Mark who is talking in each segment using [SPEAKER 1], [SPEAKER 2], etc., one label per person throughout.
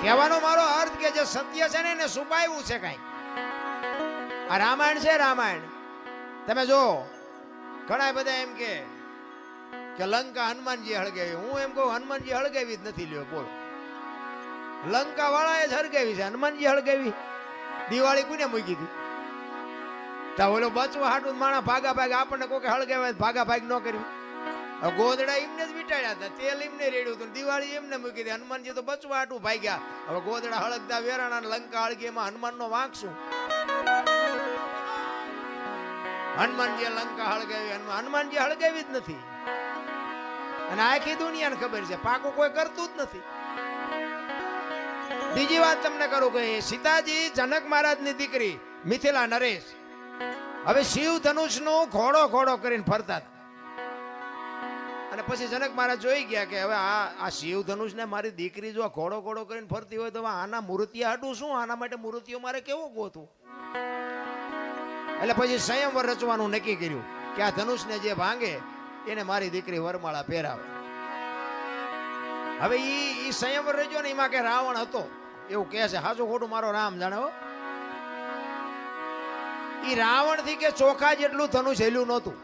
[SPEAKER 1] કહેવાનો મારો અર્થ કે જે સત્ય છે ને એને છુપાવ્યું છે કઈ. આ રામાયણ છે, રામાયણ તમે જો ઘણા બધા એમ કે લંકા હનુમાનજી હળગાવી. હું એમ કહું હનુમાનજી હળગાવી જ નથી. લ્યો બોલો, લંકા વાળાએ જ હળગાવી છે, હનુમાનજી હળગાવી. દિવાળી કોને મૂકી હતી? તા ઓલો બચવા હાટું માણા ભાગા ભાગ આપણને કોઈ હળગાવે ભાગા ભાગ ન કરવી. ગોદડા એમને જ વીટાડ્યા હતા, તેલ એમને રેડ્યું હતું, દિવાળી એમને મૂકી હતી. હનુમાનજી તો બચવા હાટું ભાગ્યા. હવે ગોદડા હળગતા વેરાણા લંકા હળગી, એમાં હનુમાનનો વાંક શું? હનુમાનજી લંકા હળગાવી, હનુમાનજી હળગાવી જ નથી. અને આખી દુનિયાને ખબર છે પાકું કોઈ કરતું જ નથી. બીજી વાત તમને કરું કે સીતાજી જનક મહારાજની દીકરી મિથિલા નરેશ હવે શિવ ધનુષનું ઘોડો ઘોડો કરીને ફરતા હતા. અને પછી જનક મહારાજ જોઈ ગયા કે હવે આ શિવ ધનુષ ને મારી દીકરી જો ઘોડો ઘોડો કરીને ફરતી હોય તો આના મૂર્તિયા હાટું શું? આના માટે મૂર્તિઓ મારે કેવું ગોતું? એટલે પછી સંયમવર રચવાનું નક્કી કર્યું કે આ ધનુષને જે ભાંગે એને મારી દીકરી વરમાળા પહેરાવે. હવે ઈ સંયમવર રચ્યો ને એમાં કે રાવણ હતો એવું કહે છે. હાચું ખોટું મારો રામ જાણે હો. ઈ રાવણ થી કે ચોખા જેટલું ધનુષ હેલ્યું નહોતું.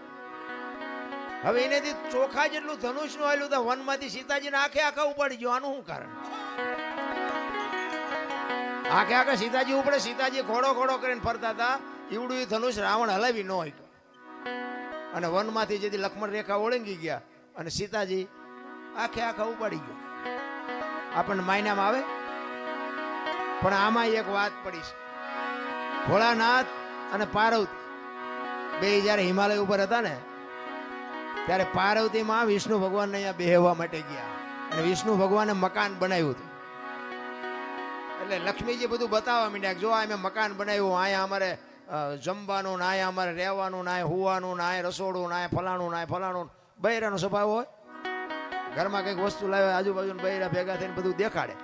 [SPEAKER 1] હવે એનેથી ચોખા જેટલું ધનુષ નું હેલ્યું તો વનમાંથી સીતાજીને આખે આખા ઉપાડી ગયો. આનું શું કારણ? આખે આખા સીતાજી ઉપડે. સીતાજી ઘોડો ઘોડો કરીને ફરતા હતા. ઈવડું ધનુષ રાવણ હલાવી ન હોય. અને વનમાંથી જેથી લક્ષ્મણ રેખા ઓળંગી ગયા અને સીતાજી આખે આખા ઉપાડી ગયા. આપણને માયનામાં આવે. પણ આમાં એક વાત પડી છે. ભોળાનાથ અને પાર્વતી બે જયારે હિમાલય ઉપર હતા ને ત્યારે પાર્વતીમાં વિષ્ણુ ભગવાનને અહીંયા બેહવા માટે ગયા અને વિષ્ણુ ભગવાને મકાન બનાવ્યું હતું. એટલે લક્ષ્મીજી બધું બતાવવા માંડ્યા, જો આ મેં મકાન બનાવ્યું, અહીંયા અમારે જમવાનું ના, અહીંયા અમારે રહેવાનું ના, હુવાનું ના, રસોડું ના, ફલાણું ના, ફલાણું. બૈરાનો સ્વભાવ હોય, ઘરમાં કઈક વસ્તુ લાવે આજુબાજુ બૈરા ભેગા થઈને બધું દેખાડે.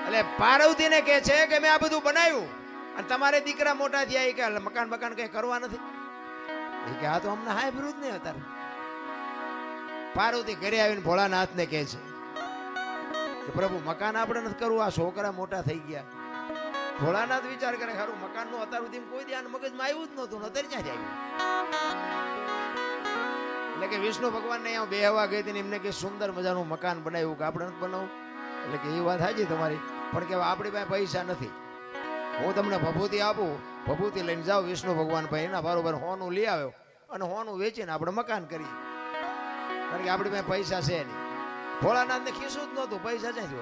[SPEAKER 1] એટલે પાર્વતીને કહે છે કે મેં આ બધું બનાવ્યું અને તમારે દીકરા મોટા થયા કે મકાન બકાન કઈ કરવા નથી. એ કે આ તો અમને હાય વિરુદ્ધ નહીં હતા. પાર્વતી ઘરે આવીને ભોળાનાથને કહે છે કે પ્રભુ મકાન આપણે નથી કરવું, આ છોકરા મોટા થઈ ગયા. ભોળાનાથ વિચાર કરે ખરું મકાન નું અત્યાર સુધી કોઈ ધ્યાન મગજમાં આવ્યું જ નહોતું, અત્યારે ક્યાં આવ્યું? એટલે કે વિષ્ણુ ભગવાન ને અહીંયા બેહવા ગઈ હતી, એમને કે સુંદર મજાનું મકાન બનાવ્યું કે આપણે નથી બનાવવું. એટલે કે એ વાત સાચી તમારી, પણ કે આપણી પાસે પૈસા નથી. હું તમને ભભૂતિ આપું, ભભૂતિ લઈને જાઓ વિષ્ણુ ભગવાન ભાઈ એના બરોબર હોનું લઈ આવ્યો અને હોનું વેચીને આપણે મકાન કરીએ, કારણ કે આપણી પાસે પૈસા છે નહીં. ભોળાનાથને ખીસું જ નહોતું, પૈસા ક્યાંથી હોય?